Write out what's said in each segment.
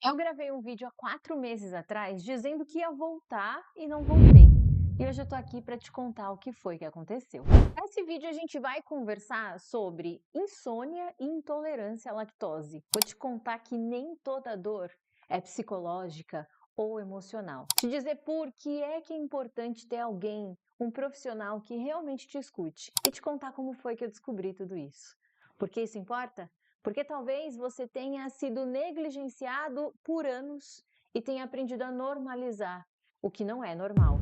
Eu gravei um vídeo há 4 meses atrás dizendo que ia voltar e não voltei. E hoje eu tô aqui para te contar o que foi que aconteceu. Nesse vídeo a gente vai conversar sobre insônia e intolerância à lactose. Vou te contar que nem toda dor é psicológica ou emocional. Te dizer por que é importante ter alguém, um profissional que realmente te escute. E te contar como foi que eu descobri tudo isso. Por que isso importa? Porque talvez você tenha sido negligenciado por anos e tenha aprendido a normalizar o que não é normal.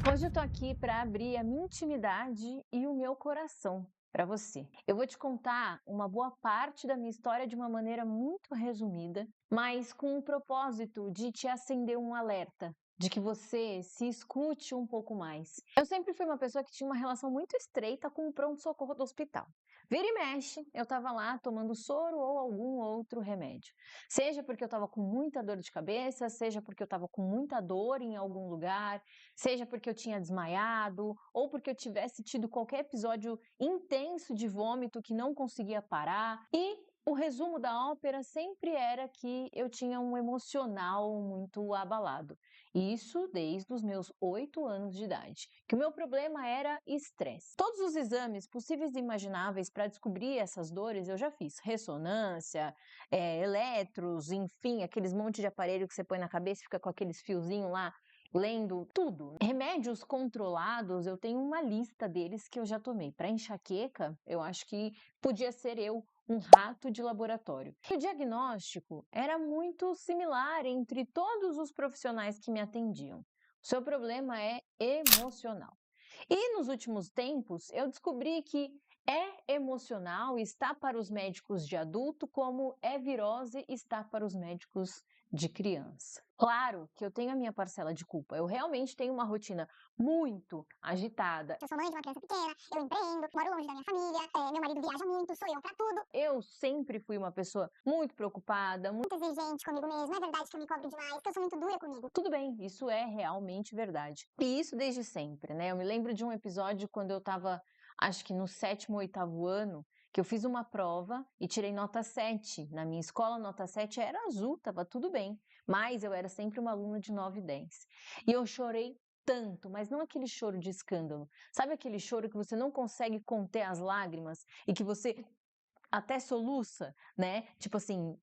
Hoje eu tô aqui para abrir a minha intimidade e o meu coração para você. Eu vou te contar uma boa parte da minha história de uma maneira muito resumida, mas com o propósito de te acender um alerta, de que você se escute um pouco mais. Eu sempre fui uma pessoa que tinha uma relação muito estreita com o pronto-socorro do hospital. Vira e mexe, eu estava lá tomando soro ou algum outro remédio. Seja porque eu estava com muita dor de cabeça, seja porque eu estava com muita dor em algum lugar, seja porque eu tinha desmaiado, ou porque eu tivesse tido qualquer episódio intenso de vômito que não conseguia parar. E o resumo da ópera sempre era que eu tinha um emocional muito abalado. Isso desde os meus 8 anos de idade. Que o meu problema era estresse. Todos os exames possíveis e imagináveis para descobrir essas dores eu já fiz. Ressonância, eletros, enfim, aqueles monte de aparelho que você põe na cabeça e fica com aqueles fiozinhos lá lendo tudo. Remédios controlados, eu tenho uma lista deles que eu já tomei. Para enxaqueca, eu acho que podia ser eu um rato de laboratório. O diagnóstico era muito similar entre todos os profissionais que me atendiam. O seu problema é emocional. E nos últimos tempos, eu descobri que é emocional está para os médicos de adulto, como é virose está para os médicos de criança. Claro que eu tenho a minha parcela de culpa. Eu realmente tenho uma rotina muito agitada. Eu sou mãe de uma criança pequena, eu empreendo, moro longe da minha família, meu marido viaja muito, sou eu pra tudo. Eu sempre fui uma pessoa muito preocupada, muito... Muito exigente comigo mesma, é verdade que eu me cobro demais, que eu sou muito dura comigo. Tudo bem, isso é realmente verdade. E isso desde sempre, né? Eu me lembro de um episódio quando eu estava, acho que no 7º, 8º ano, que eu fiz uma prova e tirei nota 7. Na minha escola, nota 7 era azul, estava tudo bem. Mas eu era sempre uma aluna de 9 e 10. E eu chorei tanto, mas não aquele choro de escândalo. Sabe aquele choro que você não consegue conter as lágrimas e que você até soluça, né? Tipo assim,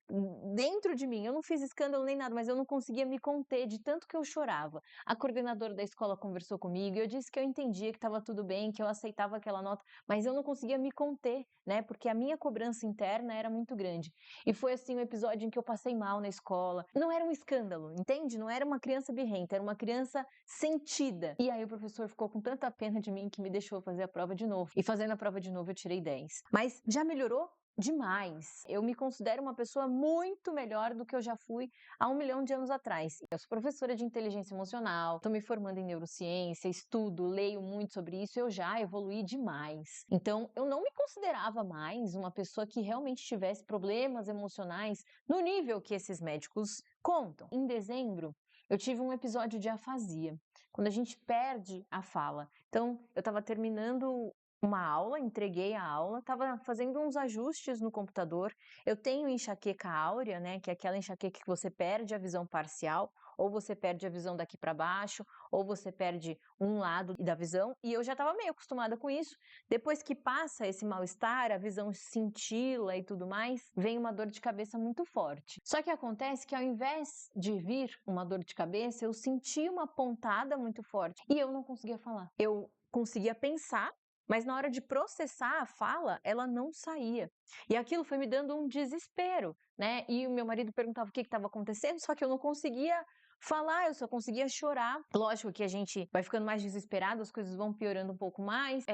dentro de mim, eu não fiz escândalo nem nada, mas eu não conseguia me conter de tanto que eu chorava. A coordenadora da escola conversou comigo e eu disse que eu entendia que estava tudo bem, que eu aceitava aquela nota, mas eu não conseguia me conter, né? Porque a minha cobrança interna era muito grande. E foi assim um episódio em que eu passei mal na escola. Não era um escândalo, entende? Não era uma criança birrenta, era uma criança sentida. E aí o professor ficou com tanta pena de mim que me deixou fazer a prova de novo. E fazendo a prova de novo eu tirei 10. Mas já melhorou? Demais. Eu me considero uma pessoa muito melhor do que eu já fui há 1 milhão de anos atrás. Eu sou professora de inteligência emocional, estou me formando em neurociência, estudo, leio muito sobre isso, eu já evoluí demais. Então, eu não me considerava mais uma pessoa que realmente tivesse problemas emocionais no nível que esses médicos contam. Em dezembro, eu tive um episódio de afasia, quando a gente perde a fala. Então, eu estava terminando uma aula, entreguei a aula, estava fazendo uns ajustes no computador. Eu tenho enxaqueca áurea, né, que é aquela enxaqueca que você perde a visão parcial, ou você perde a visão daqui para baixo, ou você perde um lado da visão, e eu já estava meio acostumada com isso. Depois que passa esse mal-estar, a visão cintila e tudo mais, vem uma dor de cabeça muito forte. Só que acontece que ao invés de vir uma dor de cabeça, eu senti uma pontada muito forte e eu não conseguia falar. Eu conseguia pensar, mas na hora de processar a fala, ela não saía. E aquilo foi me dando um desespero, né? E o meu marido perguntava o que estava acontecendo, só que eu não conseguia falar, eu só conseguia chorar. Lógico que a gente vai ficando mais desesperado, as coisas vão piorando um pouco mais.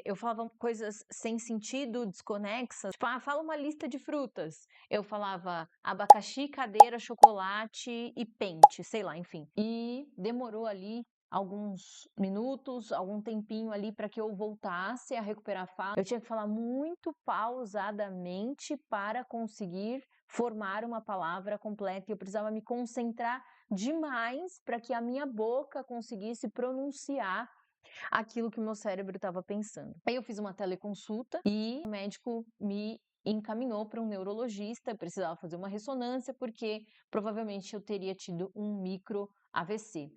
Eu falava coisas sem sentido, desconexas. Tipo, fala uma lista de frutas. Eu falava abacaxi, cadeira, chocolate e pente, sei lá, enfim. E demorou ali alguns minutos, algum tempinho ali para que eu voltasse a recuperar a fala. Eu tinha que falar muito pausadamente para conseguir formar uma palavra completa e eu precisava me concentrar demais para que a minha boca conseguisse pronunciar aquilo que o meu cérebro estava pensando. Aí eu fiz uma teleconsulta e o médico me e encaminhou para um neurologista, eu precisava fazer uma ressonância, porque provavelmente eu teria tido um micro AVC.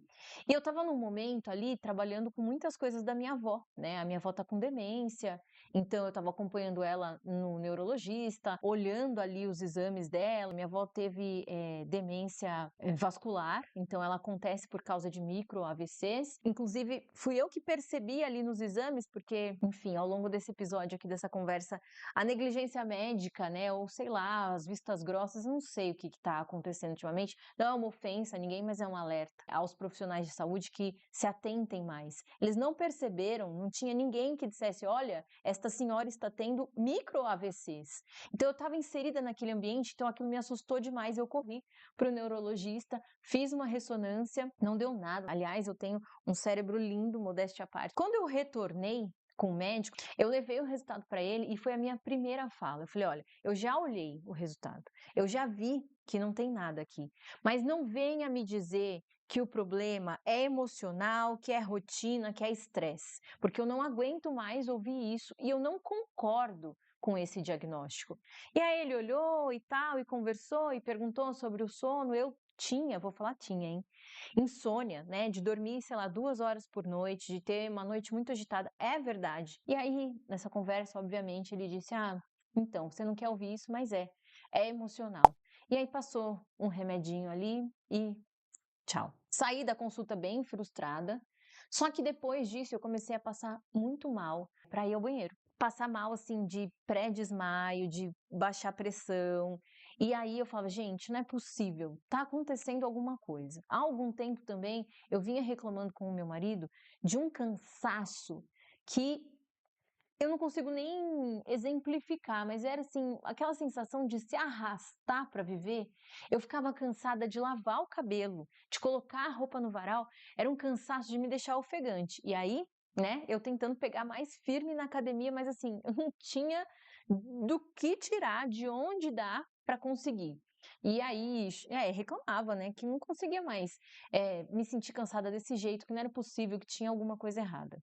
E eu estava num momento ali trabalhando com muitas coisas da minha avó, né? A minha avó está com demência, então eu estava acompanhando ela no neurologista, olhando ali os exames dela. Minha avó teve demência vascular, então ela acontece por causa de micro AVCs. Inclusive, fui eu que percebi ali nos exames, porque, enfim, ao longo desse episódio aqui, dessa conversa, a negligência médica, né, ou sei lá, as vistas grossas, não sei o que está acontecendo ultimamente. Não é uma ofensa a ninguém, mas é um alerta aos profissionais de saúde que se atentem mais. Eles não perceberam, não tinha ninguém que dissesse, olha, esta senhora está tendo micro AVCs. Então eu estava inserida naquele ambiente, então aquilo me assustou demais. Eu corri para o neurologista, fiz uma ressonância, não deu nada. Aliás, eu tenho um cérebro lindo, modéstia à parte. Quando eu retornei com o médico, eu levei o resultado para ele e foi a minha primeira fala. Eu falei, olha, eu já olhei o resultado, eu já vi que não tem nada aqui, mas não venha me dizer que o problema é emocional, que é rotina, que é estresse, porque eu não aguento mais ouvir isso e eu não concordo com esse diagnóstico. E aí ele olhou e tal, e conversou e perguntou sobre o sono. Eu vou falar tinha, hein? Insônia, né? De dormir, sei lá, 2 horas por noite, de ter uma noite muito agitada. É verdade. E aí, nessa conversa, obviamente, ele disse: ah, então, você não quer ouvir isso, mas é emocional. E aí passou um remedinho ali e tchau. Saí da consulta bem frustrada, só que depois disso eu comecei a passar muito mal para ir ao banheiro. Passar mal, assim, de pré-desmaio, de baixar pressão. E aí eu falava, gente, não é possível, tá acontecendo alguma coisa. Há algum tempo também eu vinha reclamando com o meu marido de um cansaço que eu não consigo nem exemplificar, mas era assim, aquela sensação de se arrastar para viver. Eu ficava cansada de lavar o cabelo, de colocar a roupa no varal, era um cansaço de me deixar ofegante. E aí, né, eu tentando pegar mais firme na academia, mas assim, eu não tinha do que tirar, de onde dar para conseguir. E aí, reclamava, né, que não conseguia mais me sentir cansada desse jeito, que não era possível, que tinha alguma coisa errada.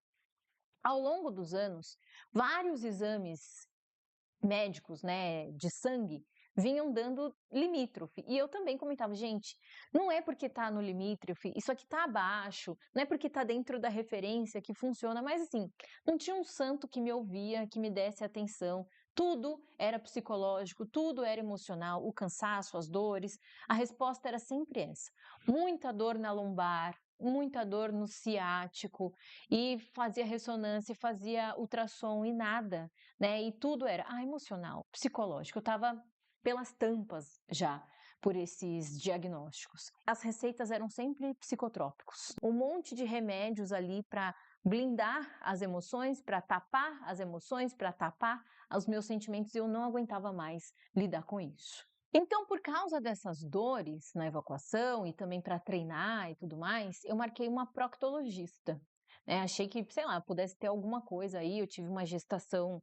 Ao longo dos anos, vários exames médicos, né, de sangue, vinham dando limítrofe. E eu também comentava, gente, não é porque está no limítrofe, isso aqui está abaixo, não é porque está dentro da referência que funciona, mas assim, não tinha um santo que me ouvia, que me desse atenção. Tudo era psicológico, tudo era emocional, o cansaço, as dores. A resposta era sempre essa: muita dor na lombar, muita dor no ciático, e fazia ressonância, fazia ultrassom e nada, né? E tudo era emocional, psicológico. Eu estava pelas tampas já por esses diagnósticos. As receitas eram sempre psicotrópicos. Um monte de remédios ali para blindar as emoções, para tapar as emoções, para tapar os meus sentimentos, e eu não aguentava mais lidar com isso. Então, por causa dessas dores na evacuação e também para treinar e tudo mais, eu marquei uma proctologista. Achei que, sei lá, pudesse ter alguma coisa aí. Eu tive uma gestação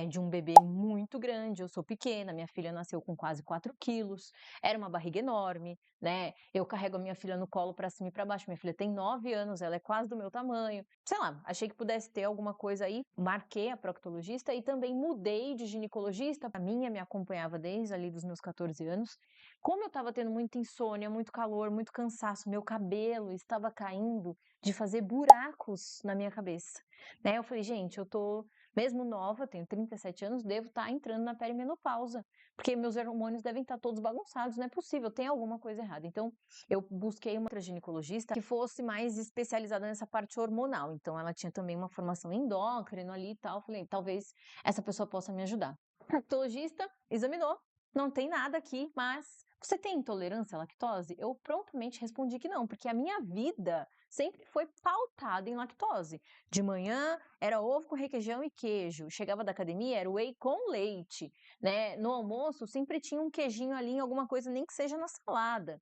de um bebê muito grande, eu sou pequena, minha filha nasceu com quase 4 quilos, era uma barriga enorme, né? Eu carrego a minha filha no colo para cima e para baixo. Minha filha tem 9 anos, ela é quase do meu tamanho. Sei lá, achei que pudesse ter alguma coisa aí, marquei a proctologista e também mudei de ginecologista. A minha me acompanhava desde ali dos meus 14 anos. Como eu estava tendo muita insônia, muito calor, muito cansaço, meu cabelo estava caindo de fazer buracos na minha cabeça, né? Eu falei, gente, eu tô mesmo nova, tenho 37 anos, devo estar entrando na perimenopausa, porque meus hormônios devem estar todos bagunçados, não é possível, tem alguma coisa errada. Então, eu busquei uma outra ginecologista que fosse mais especializada nessa parte hormonal. Então, ela tinha também uma formação endócrina ali e tal. Falei, talvez essa pessoa possa me ajudar. O proctologista examinou, não tem nada aqui, mas você tem intolerância à lactose? Eu prontamente respondi que não, porque a minha vida sempre foi pautada em lactose. De manhã era ovo com requeijão e queijo. Chegava da academia, era whey com leite, né? No almoço sempre tinha um queijinho ali em alguma coisa, nem que seja na salada.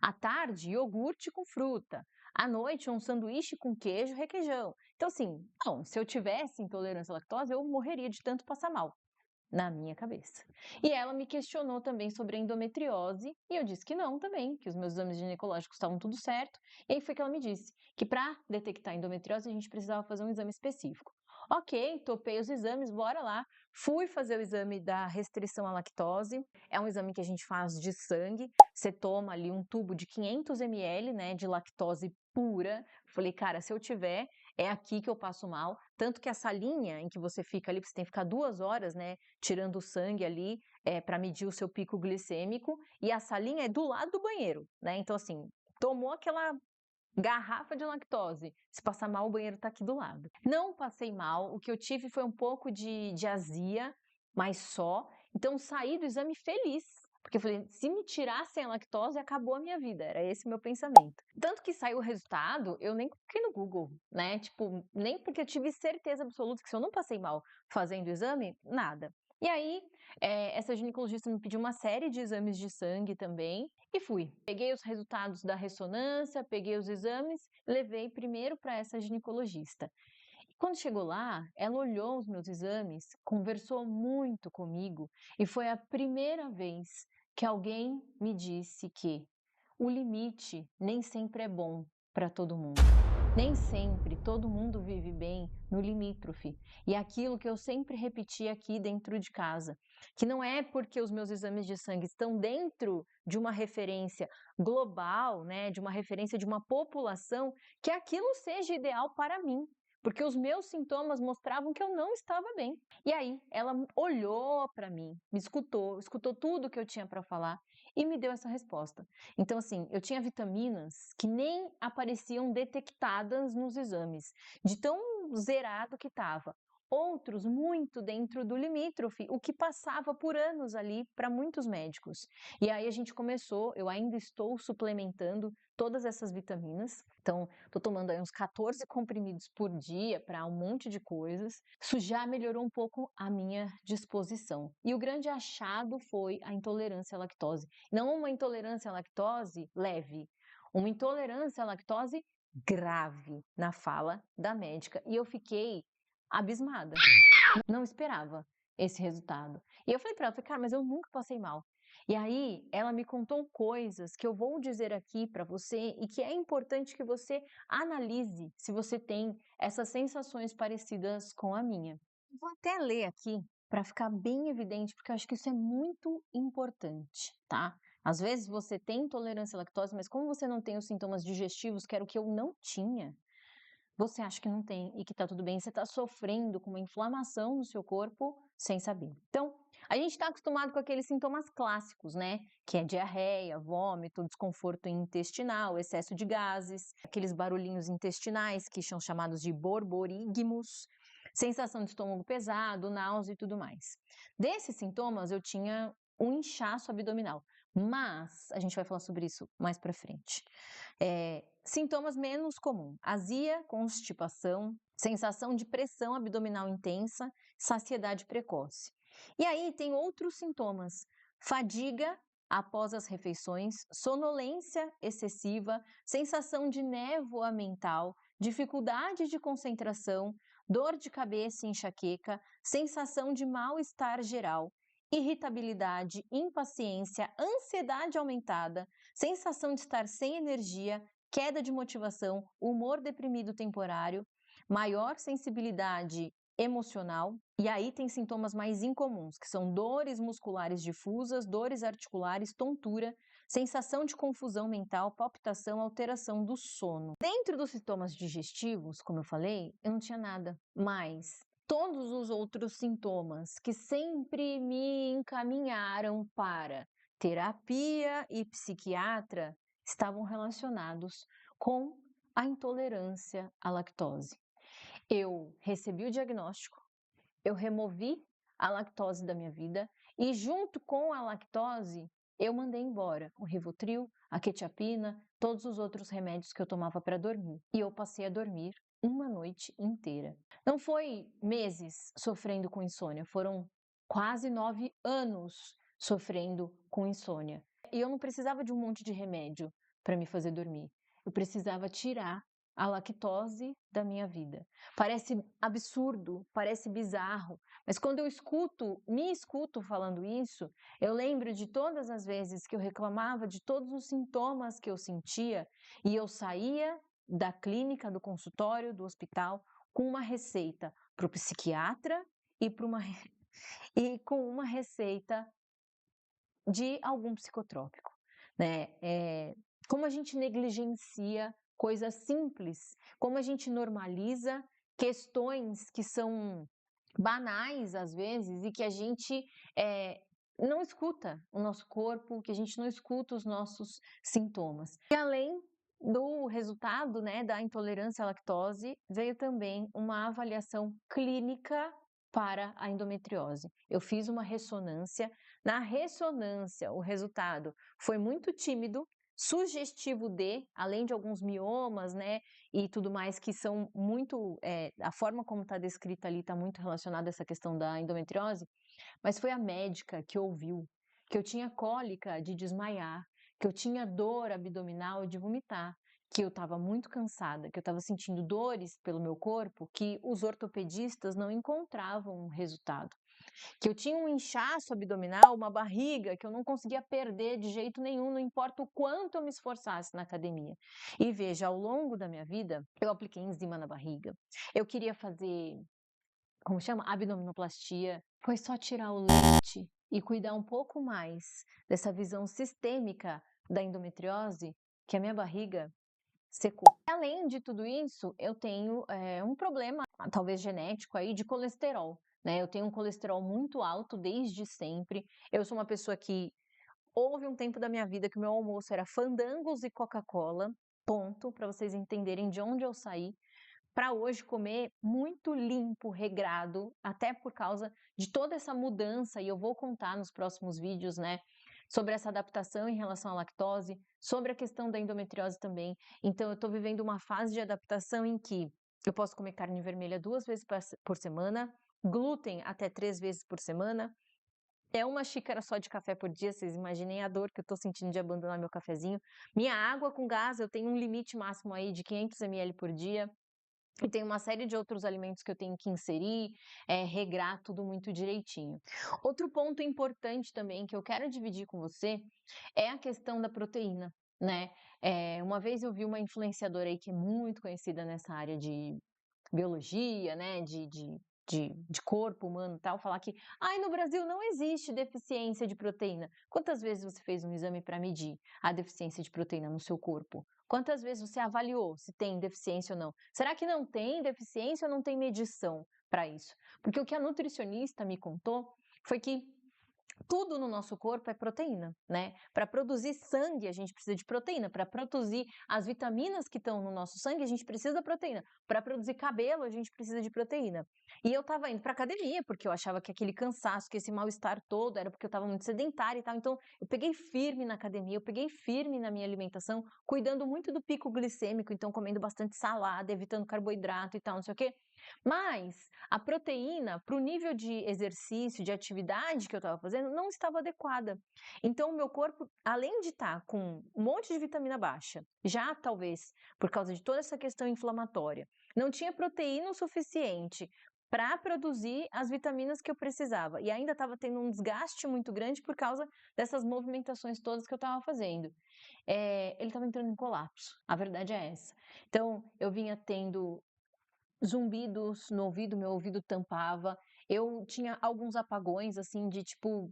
À tarde, iogurte com fruta. À noite, um sanduíche com queijo e requeijão. Então, assim, não, se eu tivesse intolerância à lactose, eu morreria de tanto passar mal. Na minha cabeça. E ela me questionou também sobre a endometriose, e eu disse que não também, que os meus exames ginecológicos estavam tudo certo. E aí foi que ela me disse que para detectar endometriose a gente precisava fazer um exame específico. Ok, topei os exames, bora lá. Fui fazer o exame da restrição à lactose. É um exame que a gente faz de sangue. Você toma ali um tubo de 500 ml, né, de lactose pura. Falei, cara, se eu tiver, é aqui que eu passo mal. Tanto que a salinha em que você fica ali, você tem que ficar 2 horas, né, tirando o sangue ali, para medir o seu pico glicêmico. E a salinha é do lado do banheiro, né? Então, assim, tomou aquela garrafa de lactose. Se passar mal, o banheiro tá aqui do lado. Não passei mal, o que eu tive foi um pouco de azia, mas só. Então, saí do exame feliz. Porque eu falei, se me tirassem a lactose, acabou a minha vida. Era esse o meu pensamento. Tanto que saiu o resultado, eu nem coloquei no Google, né? Tipo, nem porque eu tive certeza absoluta que se eu não passei mal fazendo o exame, nada. E aí, essa ginecologista me pediu uma série de exames de sangue também e fui. Peguei os resultados da ressonância, peguei os exames, levei primeiro para essa ginecologista. E quando chegou lá, ela olhou os meus exames, conversou muito comigo e foi a primeira vez que alguém me disse que o limite nem sempre é bom para todo mundo. Nem sempre todo mundo vive bem no limítrofe. E aquilo que eu sempre repeti aqui dentro de casa, que não é porque os meus exames de sangue estão dentro de uma referência global, né, de uma referência de uma população, que aquilo seja ideal para mim. Porque os meus sintomas mostravam que eu não estava bem. E aí, ela olhou para mim, me escutou, escutou tudo que eu tinha para falar e me deu essa resposta. Então, assim, eu tinha vitaminas que nem apareciam detectadas nos exames, de tão zerado que estava. Outros muito dentro do limítrofe, o que passava por anos ali para muitos médicos. E aí a gente começou, eu ainda estou suplementando todas essas vitaminas. Então, estou tomando aí uns 14 comprimidos por dia para um monte de coisas. Isso já melhorou um pouco a minha disposição. E o grande achado foi a intolerância à lactose. Não uma intolerância à lactose leve, uma intolerância à lactose grave na fala da médica. E eu fiquei abismada. Não esperava esse resultado. E eu falei para ela, cara, mas eu nunca passei mal. E aí ela me contou coisas que eu vou dizer aqui para você e que é importante que você analise se você tem essas sensações parecidas com a minha. Vou até ler aqui para ficar bem evidente, porque eu acho que isso é muito importante, tá? Às vezes você tem intolerância à lactose, mas como você não tem os sintomas digestivos, que era o que eu não tinha, você acha que não tem e que tá tudo bem, você tá sofrendo com uma inflamação no seu corpo sem saber. Então, a gente está acostumado com aqueles sintomas clássicos, né? Que é diarreia, vômito, desconforto intestinal, excesso de gases, aqueles barulhinhos intestinais que são chamados de borborigmos, sensação de estômago pesado, náusea e tudo mais. Desses sintomas, eu tinha um inchaço abdominal, mas a gente vai falar sobre isso mais para frente. Sintomas menos comuns: azia, constipação, sensação de pressão abdominal intensa, saciedade precoce. E aí tem outros sintomas: fadiga após as refeições, sonolência excessiva, sensação de névoa mental, dificuldade de concentração, dor de cabeça e enxaqueca, sensação de mal-estar geral, irritabilidade, impaciência, ansiedade aumentada, sensação de estar sem energia, queda de motivação, humor deprimido temporário, maior sensibilidade emocional. E aí tem sintomas mais incomuns, que são dores musculares difusas, dores articulares, tontura, sensação de confusão mental, palpitação, alteração do sono. Dentro dos sintomas digestivos, como eu falei, eu não tinha nada, mas todos os outros sintomas que sempre me encaminharam para terapia e psiquiatra estavam relacionados com a intolerância à lactose. Eu recebi o diagnóstico, eu removi a lactose da minha vida e junto com a lactose eu mandei embora o Rivotril, a quetiapina, todos os outros remédios que eu tomava para dormir. E eu passei a dormir uma noite inteira. Não foi meses sofrendo com insônia, foram quase 9 anos sofrendo com insônia. E eu não precisava de um monte de remédio para me fazer dormir. Eu precisava tirar a lactose da minha vida. Parece absurdo, parece bizarro, mas quando eu me escuto falando isso, eu lembro de todas as vezes que eu reclamava de todos os sintomas que eu sentia e eu saía da clínica, do consultório, do hospital com uma receita para o psiquiatra e para uma e com uma receita de algum psicotrópico, né. Como a gente negligencia coisas simples, como a gente normaliza questões que são banais, às vezes, e que a gente, não escuta o nosso corpo, que a gente não escuta os nossos sintomas. E além do resultado, né, da intolerância à lactose, veio também uma avaliação clínica para a endometriose. Eu fiz uma ressonância. Na ressonância, o resultado foi muito tímido, sugestivo de, além de alguns miomas, né, e tudo mais que são muito, a forma como está descrita ali está muito relacionada a essa questão da endometriose, mas foi a médica que ouviu que eu tinha cólica de desmaiar, que eu tinha dor abdominal de vomitar, que eu estava muito cansada, que eu estava sentindo dores pelo meu corpo que os ortopedistas não encontravam um resultado, que eu tinha um inchaço abdominal, uma barriga que eu não conseguia perder de jeito nenhum, não importa o quanto eu me esforçasse na academia. E veja, ao longo da minha vida, eu apliquei enzima na barriga, eu queria fazer, como chama? Abdominoplastia. Foi só tirar o leite e cuidar um pouco mais dessa visão sistêmica da endometriose que a minha barriga secou. Além de tudo isso, eu tenho um problema, talvez genético aí, de colesterol, né? Eu tenho um colesterol muito alto desde sempre. Eu sou uma pessoa que houve um tempo da minha vida que o meu almoço era fandangos e Coca-Cola, ponto, para vocês entenderem de onde eu saí, para hoje comer muito limpo, regrado, até por causa de toda essa mudança, e eu vou contar nos próximos vídeos, né, sobre essa adaptação em relação à lactose, sobre a questão da endometriose também. Então eu estou vivendo uma fase de adaptação em que eu posso comer carne vermelha 2 vezes por semana, glúten até 3 vezes por semana, é uma xícara só de café por dia, vocês imaginem a dor que eu estou sentindo de abandonar meu cafezinho. Minha água com gás, eu tenho um limite máximo aí de 500 ml por dia. E tem uma série de outros alimentos que eu tenho que inserir, regrar tudo muito direitinho. Outro ponto importante também que eu quero dividir com você é a questão da proteína, né? Uma vez eu vi uma influenciadora aí que é muito conhecida nessa área de biologia, né, de corpo humano e tal, falar que ai, no Brasil não existe deficiência de proteína. Quantas vezes você fez um exame para medir a deficiência de proteína no seu corpo? Quantas vezes você avaliou se tem deficiência ou não? Será que não tem deficiência ou não tem medição para isso? Porque o que a nutricionista me contou foi que tudo no nosso corpo é proteína, né? Para produzir sangue, a gente precisa de proteína. Para produzir as vitaminas que estão no nosso sangue, a gente precisa da proteína. Para produzir cabelo, a gente precisa de proteína. E eu estava indo para academia, porque eu achava que aquele cansaço, que esse mal-estar todo era porque eu estava muito sedentária e tal. Então, eu peguei firme na academia, eu peguei firme na minha alimentação, cuidando muito do pico glicêmico, então comendo bastante salada, evitando carboidrato e tal, não sei o quê. Mas a proteína, para o nível de exercício, de atividade que eu estava fazendo, não estava adequada. Então, o meu corpo, além de estar com um monte de vitamina baixa, já talvez por causa de toda essa questão inflamatória, não tinha proteína o suficiente para produzir as vitaminas que eu precisava. E ainda estava tendo um desgaste muito grande por causa dessas movimentações todas que eu estava fazendo. Ele estava entrando em colapso. A verdade é essa. Então, eu vinha tendo zumbidos no ouvido, meu ouvido tampava. Eu tinha alguns apagões, assim, de tipo,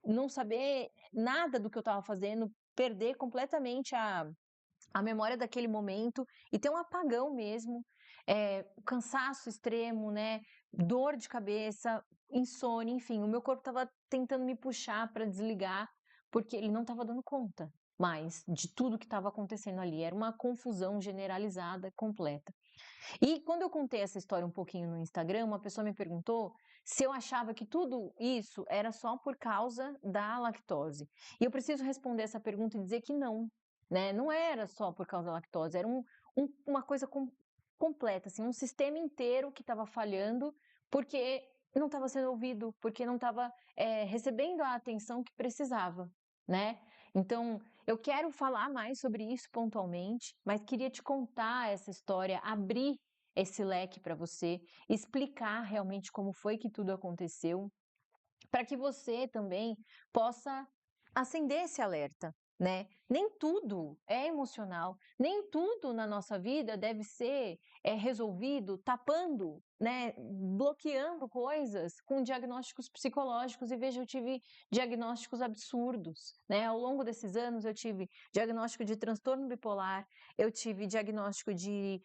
não saber nada do que eu estava fazendo, perder completamente a memória daquele momento e ter um apagão mesmo, cansaço extremo, né? Dor de cabeça, insônia, enfim, o meu corpo estava tentando me puxar para desligar, porque ele não estava dando conta mais de tudo que estava acontecendo ali. Era uma confusão generalizada, completa. E quando eu contei essa história um pouquinho no Instagram, uma pessoa me perguntou se eu achava que tudo isso era só por causa da lactose. E eu preciso responder essa pergunta e dizer que não, né? Não era só por causa da lactose, era uma coisa completa, assim, um sistema inteiro que estava falhando porque não estava sendo ouvido, porque não estava recebendo a atenção que precisava, né? Então, eu quero falar mais sobre isso pontualmente, mas queria te contar essa história, abrir esse leque para você, explicar realmente como foi que tudo aconteceu, para que você também possa acender esse alerta, né? Nem tudo é emocional, nem tudo na nossa vida deve ser resolvido tapando, né? Bloqueando coisas com diagnósticos psicológicos. E veja, eu tive diagnósticos absurdos, né? Ao longo desses anos, eu tive diagnóstico de transtorno bipolar, eu tive diagnóstico de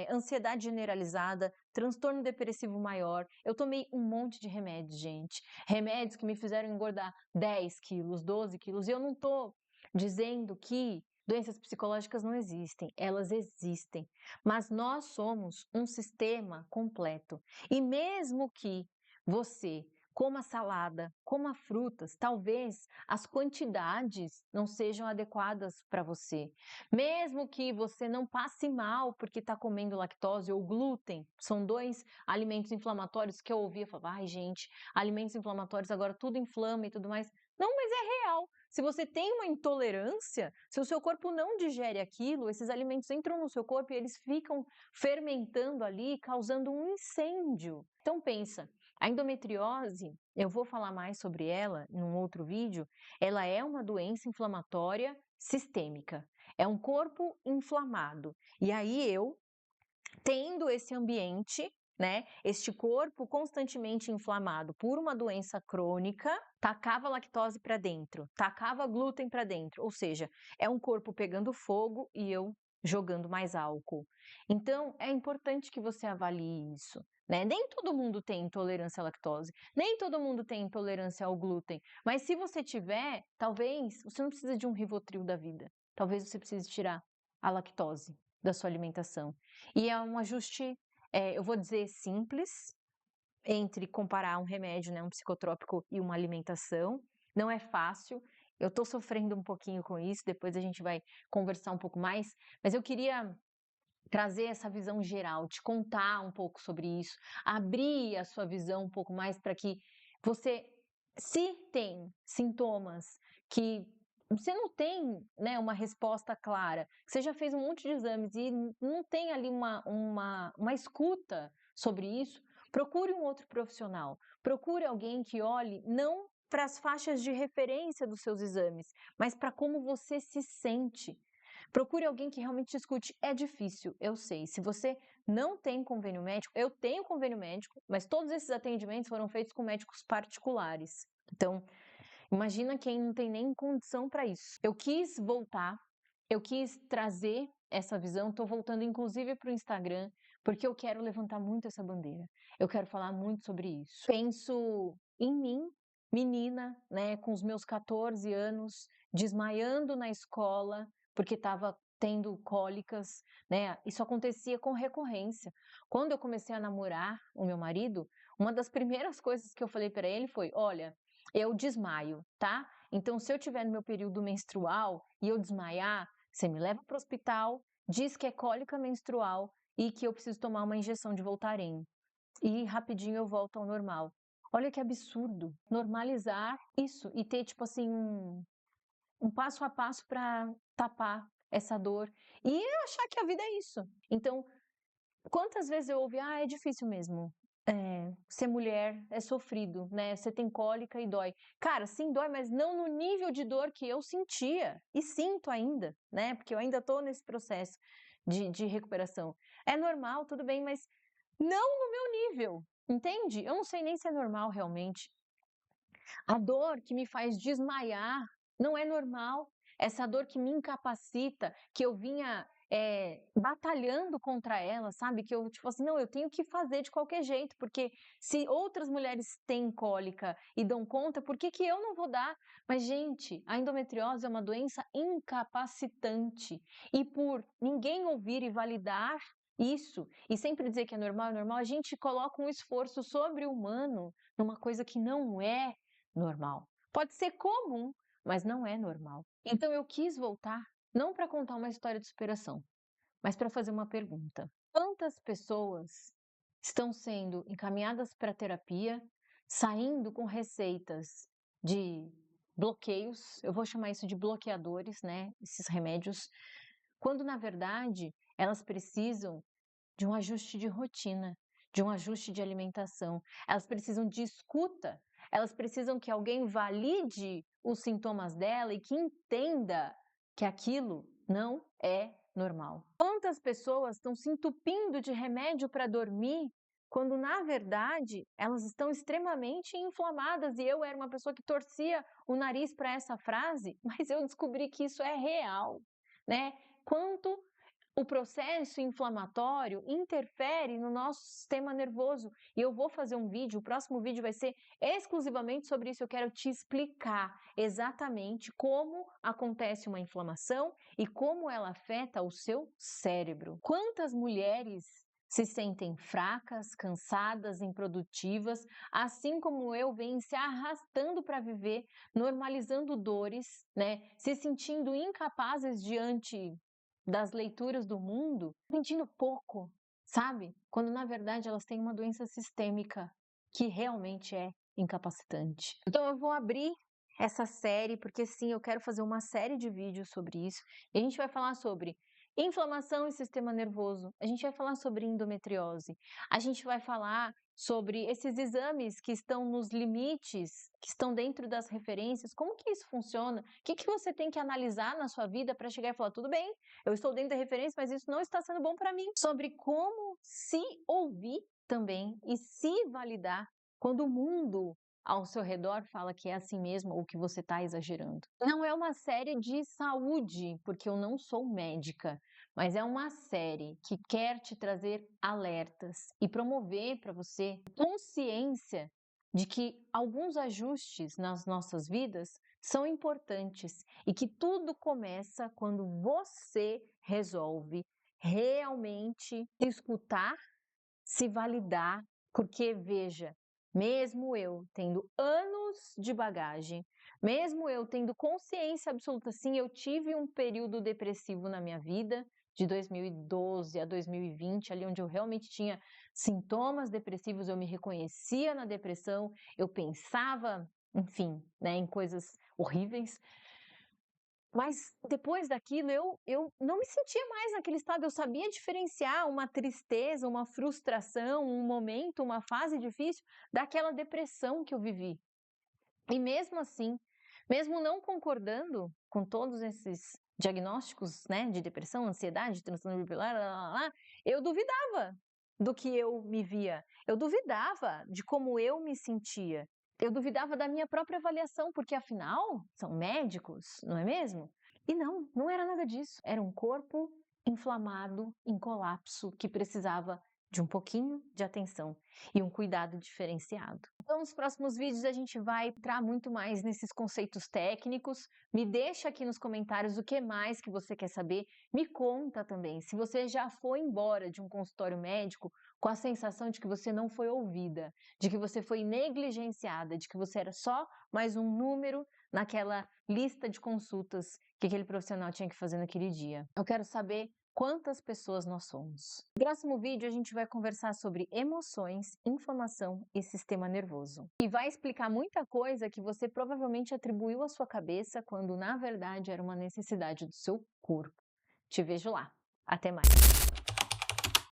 ansiedade generalizada, transtorno depressivo maior. Eu tomei um monte de remédios, gente. Remédios que me fizeram engordar 10 quilos, 12 quilos. E eu não tô dizendo que doenças psicológicas não existem, elas existem, mas nós somos um sistema completo. E mesmo que você coma salada, coma frutas, talvez as quantidades não sejam adequadas para você. Mesmo que você não passe mal porque está comendo lactose ou glúten, são dois alimentos inflamatórios que eu ouvia falar, ai gente, alimentos inflamatórios agora tudo inflama e tudo mais. Não, mas é real. Se você tem uma intolerância, se o seu corpo não digere aquilo, esses alimentos entram no seu corpo e eles ficam fermentando ali, causando um incêndio. Então pensa, a endometriose, eu vou falar mais sobre ela num outro vídeo, ela é uma doença inflamatória sistêmica. É um corpo inflamado. E aí eu, tendo esse ambiente, né, este corpo constantemente inflamado por uma doença crônica, tacava lactose para dentro, tacava glúten para dentro, ou seja, é um corpo pegando fogo e eu jogando mais álcool. Então, é importante que você avalie isso, né? Nem todo mundo tem intolerância à lactose, nem todo mundo tem intolerância ao glúten, mas se você tiver, talvez você não precisa de um Rivotril da vida, talvez você precise tirar a lactose da sua alimentação. E é um ajuste, eu vou dizer simples, entre comparar um remédio, né, um psicotrópico e uma alimentação. Não é fácil, eu estou sofrendo um pouquinho com isso, depois a gente vai conversar um pouco mais, mas eu queria trazer essa visão geral, te contar um pouco sobre isso, abrir a sua visão um pouco mais para que você, se tem sintomas que você não tem, né, uma resposta clara, que você já fez um monte de exames e não tem ali uma escuta sobre isso, procure um outro profissional, procure alguém que olhe não para as faixas de referência dos seus exames, mas para como você se sente. Procure alguém que realmente te escute. É difícil, eu sei. Se você não tem convênio médico, eu tenho convênio médico, mas todos esses atendimentos foram feitos com médicos particulares. Então, imagina quem não tem nem condição para isso. Eu quis voltar, eu quis trazer essa visão, estou voltando inclusive para o Instagram, porque eu quero levantar muito essa bandeira. Eu quero falar muito sobre isso. Penso em mim, menina, né, com os meus 14 anos, desmaiando na escola, porque estava tendo cólicas, né? Isso acontecia com recorrência. Quando eu comecei a namorar o meu marido, uma das primeiras coisas que eu falei para ele foi: olha, eu desmaio, tá? Então, se eu tiver no meu período menstrual e eu desmaiar, você me leva para o hospital, diz que é cólica menstrual e que eu preciso tomar uma injeção de Voltaren. E rapidinho eu volto ao normal. Olha que absurdo normalizar isso e ter, tipo assim, um passo a passo para tapar essa dor e achar que a vida é isso. Então, quantas vezes eu ouvi, é difícil mesmo. Ser mulher é sofrido, né? Você tem cólica e dói. Cara, sim, dói, mas não no nível de dor que eu sentia e sinto ainda, né? Porque eu ainda tô nesse processo de recuperação. É normal, tudo bem, mas não no meu nível, entende? Eu não sei nem se é normal realmente. A dor que me faz desmaiar não é normal. Essa dor que me incapacita, que eu vinha batalhando contra ela, sabe? Que eu, tipo assim, não, eu tenho que fazer de qualquer jeito, porque se outras mulheres têm cólica e dão conta, por que que eu não vou dar? Mas, gente, a endometriose é uma doença incapacitante. E por ninguém ouvir e validar isso, e sempre dizer que é normal, a gente coloca um esforço sobre-humano numa coisa que não é normal. Pode ser comum, mas não é normal. Então eu quis voltar não para contar uma história de superação, mas para fazer uma pergunta. Quantas pessoas estão sendo encaminhadas para terapia, saindo com receitas de bloqueios, eu vou chamar isso de bloqueadores, né, esses remédios, quando na verdade elas precisam de um ajuste de rotina, de um ajuste de alimentação, elas precisam de escuta, elas precisam que alguém valide os sintomas dela e que entenda que aquilo não é normal. Quantas pessoas estão se entupindo de remédio para dormir, quando na verdade elas estão extremamente inflamadas, e eu era uma pessoa que torcia o nariz para essa frase, mas eu descobri que isso é real, né? Quanto o processo inflamatório interfere no nosso sistema nervoso. E eu vou fazer um vídeo, o próximo vídeo vai ser exclusivamente sobre isso. Eu quero te explicar exatamente como acontece uma inflamação e como ela afeta o seu cérebro. Quantas mulheres se sentem fracas, cansadas, improdutivas, assim como eu, vêm se arrastando para viver, normalizando dores, né? Se sentindo incapazes diante das leituras do mundo, sentindo pouco, sabe? Quando na verdade elas têm uma doença sistêmica que realmente é incapacitante. Então eu vou abrir essa série, porque sim, eu quero fazer uma série de vídeos sobre isso. E a gente vai falar sobre inflamação e sistema nervoso, a gente vai falar sobre endometriose, a gente vai falar sobre esses exames que estão nos limites, que estão dentro das referências, como que isso funciona, o que você tem que analisar na sua vida para chegar e falar, tudo bem, eu estou dentro da referência, mas isso não está sendo bom para mim. Sobre como se ouvir também e se validar quando o mundo ao seu redor fala que é assim mesmo ou que você está exagerando. Não é uma série de saúde, porque eu não sou médica, mas é uma série que quer te trazer alertas e promover para você consciência de que alguns ajustes nas nossas vidas são importantes e que tudo começa quando você resolve realmente escutar, se validar, porque veja, mesmo eu tendo anos de bagagem, mesmo eu tendo consciência absoluta, sim, eu tive um período depressivo na minha vida, de 2012 a 2020, ali onde eu realmente tinha sintomas depressivos, eu me reconhecia na depressão, eu pensava, enfim, né, em coisas horríveis. Mas depois daquilo eu não me sentia mais naquele estado, eu sabia diferenciar uma tristeza, uma frustração, um momento, uma fase difícil daquela depressão que eu vivi. E mesmo assim, mesmo não concordando com todos esses diagnósticos, né, de depressão, ansiedade, transtorno bipolar, eu duvidava do que eu me via, eu duvidava de como eu me sentia. Eu duvidava da minha própria avaliação, porque afinal, são médicos, não é mesmo? E não era nada disso. Era um corpo inflamado, em colapso, que precisava de um pouquinho de atenção e um cuidado diferenciado. Então, nos próximos vídeos a gente vai entrar muito mais nesses conceitos técnicos. Me deixa aqui nos comentários o que mais que você quer saber. Me conta também se você já foi embora de um consultório médico com a sensação de que você não foi ouvida, de que você foi negligenciada, de que você era só mais um número naquela lista de consultas que aquele profissional tinha que fazer naquele dia. Eu quero saber quantas pessoas nós somos. No próximo vídeo a gente vai conversar sobre emoções, inflamação e sistema nervoso. E vai explicar muita coisa que você provavelmente atribuiu à sua cabeça quando na verdade era uma necessidade do seu corpo. Te vejo lá. Até mais!